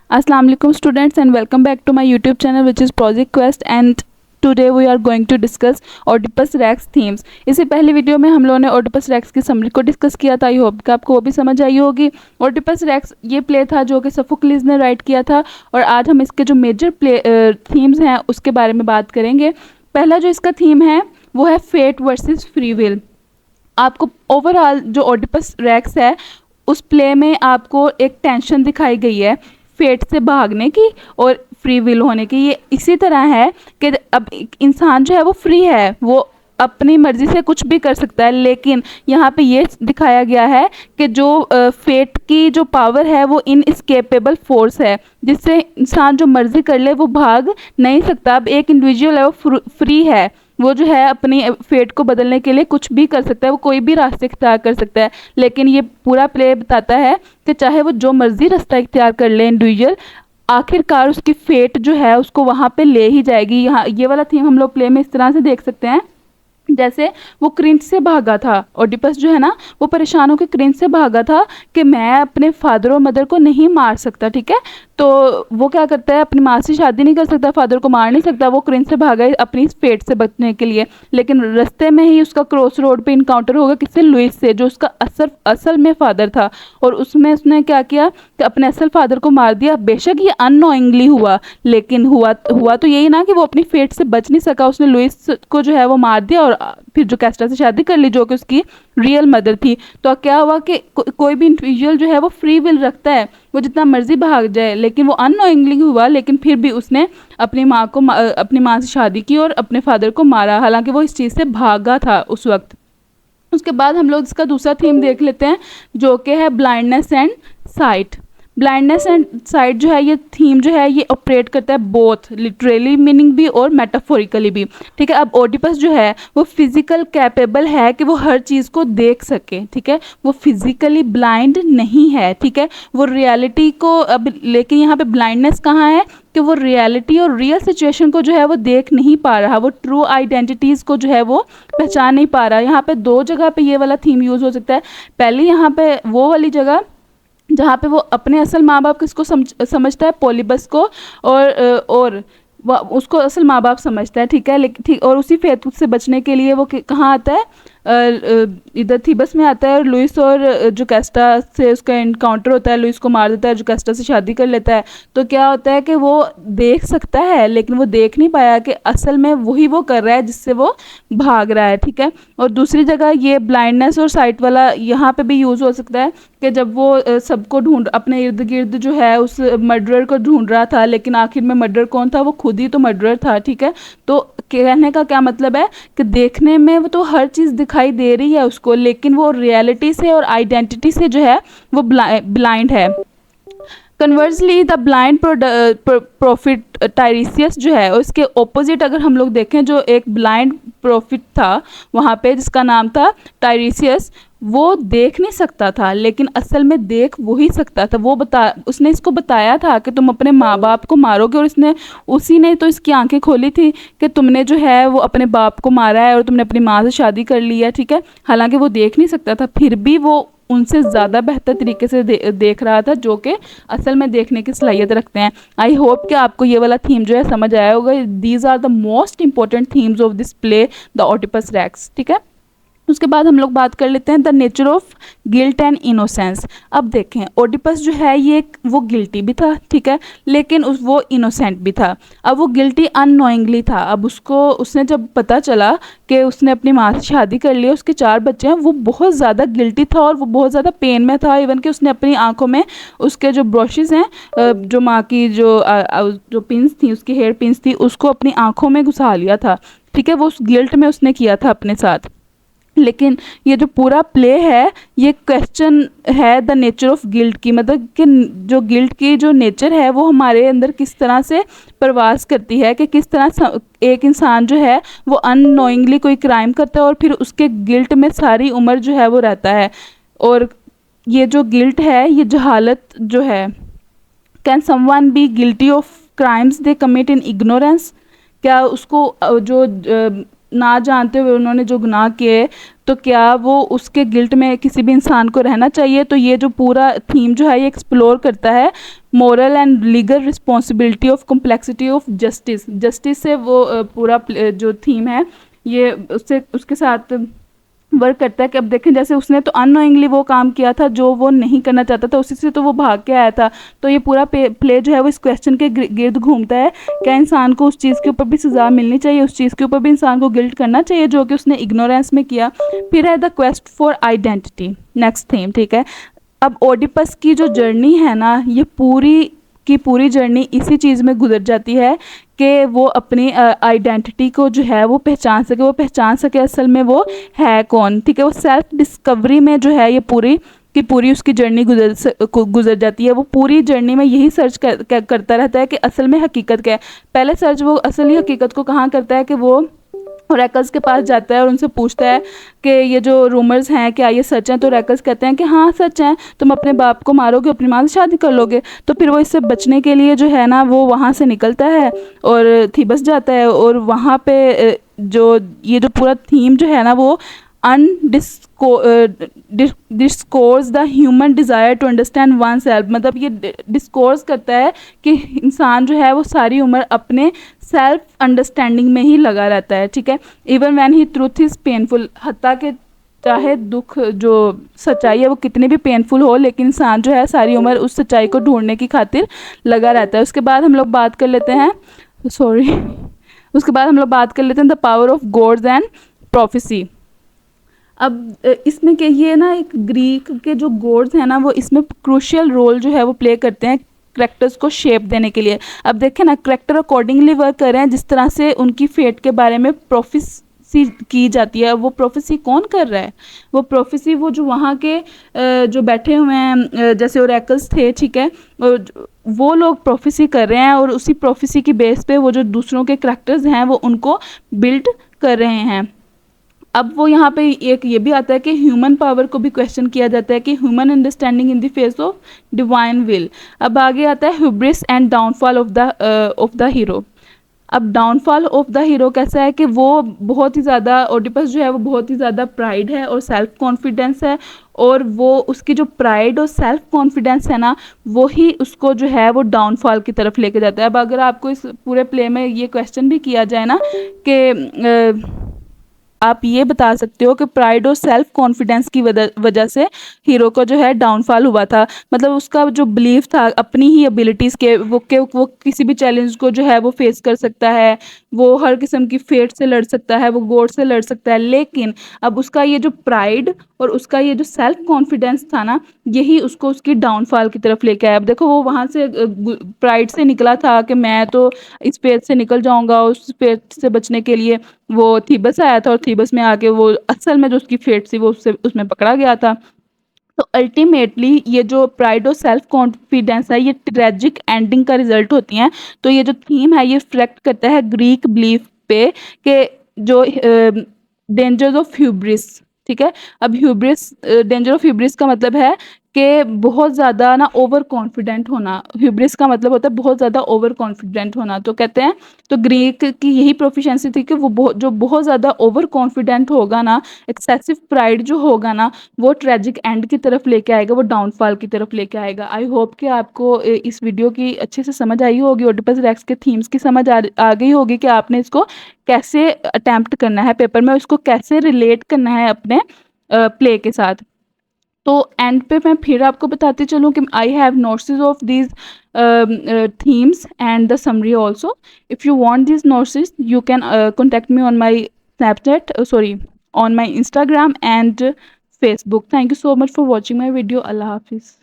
Assalamu alaikum students and welcome back to my YouTube channel which is Project Quest and today we are going to discuss Oedipus Rex themes। इससे पहले video में हम लोगों ने Oedipus Rex की summary को discuss किया था। आई होप कि आपको वो भी समझ आई होगी। Oedipus Rex ये प्ले था जो कि सोफोक्लिस ने राइट किया था और आज हम इसके जो मेजर प्ले थीम्स हैं उसके बारे में बात करेंगे। पहला जो इसका थीम है वो है फेट वर्सेस फ्री विल। आपको ओवरऑल जो Oedipus Rex है उस प्ले में आपको एक टेंशन दिखाई गई है फेट से भागने की और फ्री विल होने की। ये इसी तरह है कि अब इंसान जो है वो फ्री है, वो अपनी मर्ज़ी से कुछ भी कर सकता है, लेकिन यहाँ पे ये दिखाया गया है कि जो फेट की जो पावर है वो इनएस्केपेबल फोर्स है जिससे इंसान जो मर्ज़ी कर ले वो भाग नहीं सकता। अब एक इंडिविजुअल है वो फ्री है, वो जो है अपनी फेट को बदलने के लिए कुछ भी कर सकता है, वो कोई भी रास्ते इख्तियार कर सकता है। लेकिन ये पूरा प्ले बताता है कि चाहे वो जो मर्ज़ी रास्ता इख्तियार कर ले इंडिविजुअल, आखिरकार उसकी फेट जो है उसको वहाँ पे ले ही जाएगी। यहाँ ये वाला थीम हम लोग प्ले में इस तरह से देख सकते हैं, जैसे वो क्रिंच से भागा था। ओडिपस जो है ना वो परेशान होकर क्रिंच से भागा था कि मैं अपने फादर और मदर को नहीं मार सकता, ठीक है। तो वो क्या करता है, अपनी माँ से शादी नहीं कर सकता, फादर को मार नहीं सकता, वो क्रिंच से भागा अपनी फेट से बचने के लिए। लेकिन रास्ते में ही उसका क्रॉस रोड पे इनकाउंटर होगा किससे, लुइस से, जो उसका असल में फादर था। और उसमें उसने क्या किया कि अपने असल फादर को मार दिया। बेशक ये अननोइंगली हुआ, लेकिन हुआ तो यही ना कि वो अपनी फेट से बच नहीं सका। उसने लुइस को जो है वो मार दिया और फिर जोकास्टा से शादी कर ली जो कि उसकी रियल मदर थी। तो क्या हुआ कि कोई भी इंडिविजुअल जो है वो फ्री विल रखता है, वो जितना मर्जी भाग जाए, लेकिन वो अननोइंगली हुआ, लेकिन फिर भी उसने अपनी माँ से शादी की और अपने फादर को मारा, हालांकि वो इस चीज़ से भागा था उस वक्त। उसके बाद हम लोग इसका दूसरा थीम देख लेते हैं जो कि है blindness and site. Blindness and site जो है ये थीम जो है ये ऑपरेट करता है बोथ लिटरली मीनिंग भी और मेटाफोरिकली भी, ठीक है। अब ओडिपस जो है वो फिजिकल कैपेबल है कि वो हर चीज़ को देख सके, ठीक है। वो फिजिकली ब्लाइंड नहीं है, ठीक है। वो रियलिटी को अब, लेकिन यहाँ पे ब्लाइंडनेस कहाँ है कि वो रियलिटी और रियल सिचुएशन को जो है वो देख नहीं पा रहा, वो ट्रू आइडेंटिटीज़ को जो है वो पहचान नहीं पा रहा। यहाँ पे दो जगह पे ये वाला थीम यूज़ हो सकता है। पहले यहाँ पे वो वाली जगह जहाँ पे वो अपने असल माँ बाप किसको समझता है, पोलिबस को, और उसको असल माँ बाप समझता है, ठीक है। लेकिन ठीक, और उसी फेथ से बचने के लिए वो कहाँ आता है, इधर थीबस में आता है और लुइस और जोकास्टा से उसका इनकाउंटर होता है। लुइस को मार देता है, जोकास्टा से शादी कर लेता है। तो क्या होता है कि वो देख सकता है लेकिन वो देख नहीं पाया कि असल में वही वो कर रहा है जिससे वो भाग रहा है, ठीक है। और दूसरी जगह ये ब्लाइंडनेस और साइट वाला यहाँ पे भी यूज़ हो सकता है कि जब वो सबको ढूंढ अपने इर्द गिर्द जो है उस मर्डरर को ढूंढ रहा था, लेकिन आखिर में मर्डर कौन था, वो खुद ही तो मर्डरर था, ठीक है। तो कहने का क्या मतलब है कि देखने में वो तो हर चीज़ दिखाई दे रही है उसको, लेकिन वो रियलिटी से और आइडेंटिटी से जो है वो ब्लाइंड है। कन्वर्सली द ब्लाइंड प्रॉफिट टायरिसियस जो है उसके ऑपोजिट अगर हम लोग देखें, जो एक ब्लाइंड प्रॉफिट था वहाँ पे जिसका नाम था टायरिसियस, वो देख नहीं सकता था लेकिन असल में देख वही सकता था। उसने इसको बताया था कि तुम अपने माँ बाप को मारोगे, और उसी ने तो इसकी आंखें खोली थी कि तुमने जो है वो अपने बाप को मारा है और तुमने अपनी माँ से शादी कर ली है, ठीक है। हालांकि वो देख नहीं सकता था, फिर भी वो उनसे ज़्यादा बेहतर तरीके से देख रहा था, जो कि असल में देखने की सलाहियत रखते हैं। आई होप कि आपको ये वाला थीम जो है समझ आया होगा। These are the most important themes of this play the Oedipus Rex, ठीक है। उसके बाद हम लोग बात कर लेते हैं the nature of guilt and innocence. अब देखें ओडिपस जो है ये वो गिल्टी भी था, ठीक है, लेकिन वो इनोसेंट भी था। अब वो गिल्टी अननोइंगली था। अब उसने जब पता चला कि उसने अपनी माँ से शादी कर ली, उसके 4 बच्चे हैं, वो बहुत ज़्यादा गिल्टी था और वो बहुत ज़्यादा पेन में था। इवन कि उसने अपनी आंखों में उसके जो ब्रशेज़ हैं, जो माँ की जो पिंस थी, उसकी हेयर पिंस थी, उसको अपनी आंखों में घुसा लिया था, ठीक है। वो उस गिल्ट में उसने किया था अपने साथ। लेकिन ये जो पूरा प्ले है ये क्वेश्चन है द नेचर ऑफ गिल्ट की, मतलब कि जो गिल्ट की जो नेचर है वो हमारे अंदर किस तरह से प्रवास करती है, कि किस तरह एक इंसान जो है वो अननोइंगली कोई क्राइम करता है और फिर उसके गिल्ट में सारी उम्र जो है वो रहता है। और ये जो गिल्ट है, ये जहालत जो है, can someone be guilty of crimes they commit in ignorance, क्या उसको जो ना जानते हुए उन्होंने जो गुनाह किए तो क्या वो उसके गिल्ट में किसी भी इंसान को रहना चाहिए। तो ये जो पूरा थीम जो है ये एक्सप्लोर करता है moral and legal responsibility of complexity of justice. Justice से वो पूरा जो थीम है ये उससे उसके साथ वर्क करता है कि अब देखें जैसे उसने तो अननोइंगली वो काम किया था जो वो नहीं करना चाहता था, उसी से तो वो भाग के आया था। तो ये पूरा प्ले जो है वो इस क्वेश्चन के गिर्द घूमता है, क्या इंसान को उस चीज़ के ऊपर भी सज़ा मिलनी चाहिए, उस चीज़ के ऊपर भी इंसान को गिल्ट करना चाहिए जो कि उसने इग्नोरेंस में किया। फिर है the quest for identity, next theme, ठीक है। अब ओडिपस की जो जर्नी है ना ये पूरी की पूरी जर्नी इसी चीज़ में गुजर जाती है कि वो अपनी आइडेंटिटी को जो है वो पहचान सके असल में वो है कौन, ठीक है। वो सेल्फ डिस्कवरी में जो है ये पूरी की पूरी उसकी जर्नी गुजर जाती है। वो पूरी जर्नी में यही सर्च करता रहता है कि असल में हकीकत क्या है। पहले सर्च वो असली हकीकत को कहाँ करता है कि वो ओरेकल्स के पास जाता है और उनसे पूछता है कि ये जो रूमर्स हैं क्या ये सच हैं। तो ओरेकल्स कहते हैं कि हाँ सच हैं, तुम अपने बाप को मारोगे, अपनी माँ से शादी कर लोगे। तो फिर वो इससे बचने के लिए जो है ना वो वहाँ से निकलता है और थीबस जाता है और वहाँ पे जो ये जो पूरा थीम जो है ना वो discourse the human desire to understand oneself, मतलब ये डिस्कोर्स करता है कि इंसान जो है वो सारी उम्र अपने सेल्फ अंडरस्टैंडिंग में ही लगा रहता है, ठीक है। Even when he truth is painful, हत्ता के चाहे दुख जो सच्चाई है वो कितनी भी पेनफुल हो लेकिन इंसान जो है सारी उम्र उस सच्चाई को ढूंढने की खातिर लगा रहता है। उसके बाद हम लोग बात कर लेते हैं the power of gods and prophecy. अब इसमें क्या ये ना एक ग्रीक के जो गॉड्स हैं ना वो इसमें क्रूशियल रोल जो है वो प्ले करते हैं करेक्टर्स को शेप देने के लिए। अब देखें ना करेक्टर अकॉर्डिंगली वर्क कर रहे हैं जिस तरह से उनकी फेट के बारे में प्रोफेसी की जाती है। वो प्रोफेसी कौन कर रहा है, वो प्रोफेसी वो जो वहाँ के जो बैठे हुए हैं जैसे ओरेकल्स थे, ठीक है, वो लोग प्रोफेसी कर रहे हैं और उसी प्रोफेसी की बेस पे वो जो दूसरों के करेक्टर्स हैं वो उनको बिल्ड कर रहे हैं। अब वो यहाँ पे एक ये भी आता है कि ह्यूमन पावर को भी क्वेश्चन किया जाता है कि human understanding in the face of divine will. अब आगे आता है hubris and downfall of the hero. अब डाउनफॉल ऑफ द हीरो कैसा है कि वो बहुत ही ज़्यादा ओडिपस जो है वो बहुत ही ज़्यादा प्राइड है और सेल्फ कॉन्फिडेंस है और वो उसकी जो प्राइड और सेल्फ कॉन्फिडेंस है ना वो ही उसको जो है वो डाउनफॉल की तरफ लेके जाता है। अब अगर आपको इस पूरे प्ले में ये क्वेश्चन भी किया जाए ना कि आप ये बता सकते हो कि प्राइड और सेल्फ कॉन्फिडेंस की वजह से हीरो को जो है डाउनफॉल हुआ था, मतलब उसका जो बिलीफ था अपनी ही एबिलिटीज़ के वो किसी भी चैलेंज को जो है वो फेस कर सकता है, वो हर किस्म की फेट से लड़ सकता है, वो गॉड से लड़ सकता है। लेकिन अब उसका ये जो प्राइड और उसका ये जो सेल्फ कॉन्फिडेंस था ना यही उसको उसकी डाउनफॉल की तरफ लेके आया। अब देखो वो वहाँ से प्राइड से निकला था कि मैं तो इस फेट से निकल जाऊंगा, उस फेट से बचने के लिए वो थीबस आया था और थीबस में आके वो असल में जो उसकी फेट थी वो उसमें पकड़ा गया था। तो अल्टीमेटली ये जो प्राइड और सेल्फ कॉन्फिडेंस है ये ट्रेजिक एंडिंग का रिजल्ट होती हैं। तो ये जो थीम है ये रिफ्लेक्ट करता है ग्रीक बिलीफ पे कि जो डेंजर्स ऑफ ह्यूब्रिस, ठीक है। अब ह्यूब्रिस डेंजर ऑफ ह्यूब्रिस का मतलब है कि बहुत ज़्यादा ना ओवर कॉन्फिडेंट होना। ह्यूब्रिस का मतलब होता है बहुत ज़्यादा ओवर कॉन्फिडेंट होना। तो कहते हैं तो ग्रीक की यही प्रोफिशिएंसी थी कि वो बहुत ज़्यादा ओवर कॉन्फिडेंट होगा ना, एक्सेसिव प्राइड जो होगा ना वो ट्रेजिक एंड की तरफ लेके आएगा, वो डाउनफॉल की तरफ लेके आएगा। आई होप कि आपको इस वीडियो की अच्छे से समझ आई होगी, ओडिपस रेक्स के थीम्स की समझ आ गई होगी कि आपने इसको कैसे अटैम्प्ट करना है पेपर में, उसको कैसे रिलेट करना है अपने प्ले के साथ। तो एंड पे मैं फिर आपको बताती चलूँ कि I have notes of these themes and the summary also. If you want these notes you can contact me on my Snapchat, on my Instagram and Facebook. Thank you so much for watching my video. Allah Hafiz.